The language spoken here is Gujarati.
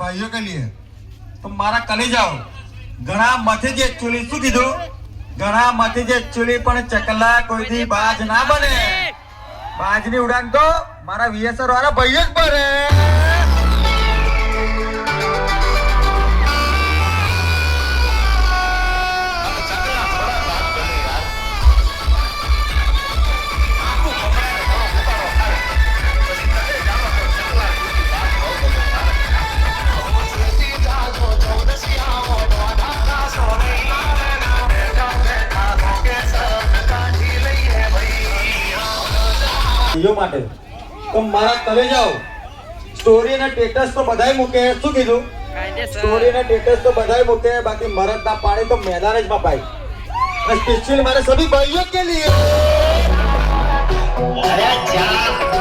भाइयों के लिए तो मारा कले जाओ घना मथे जे एक्चुअली શું કીધું ઘણા મથે જે एक्चुअली પણ ચકલા કોઈથી બાજ ના બને બાજની ઉડાન તો મારા વીએસઆર વાળા ભાઈઓ જ ભરે માટે તો મારા તલે જાઓ સ્ટોરી અને સ્ટેટસ તો બધાય મૂકે શું કીધું સ્ટોરી અને સ્ટેટસ તો બધાય મૂકે બાકી મરદ ના પાણી તો મેદાન જ માં પાઈ સ્પેશિયલ મારે સभी भाइयों के लिए अरे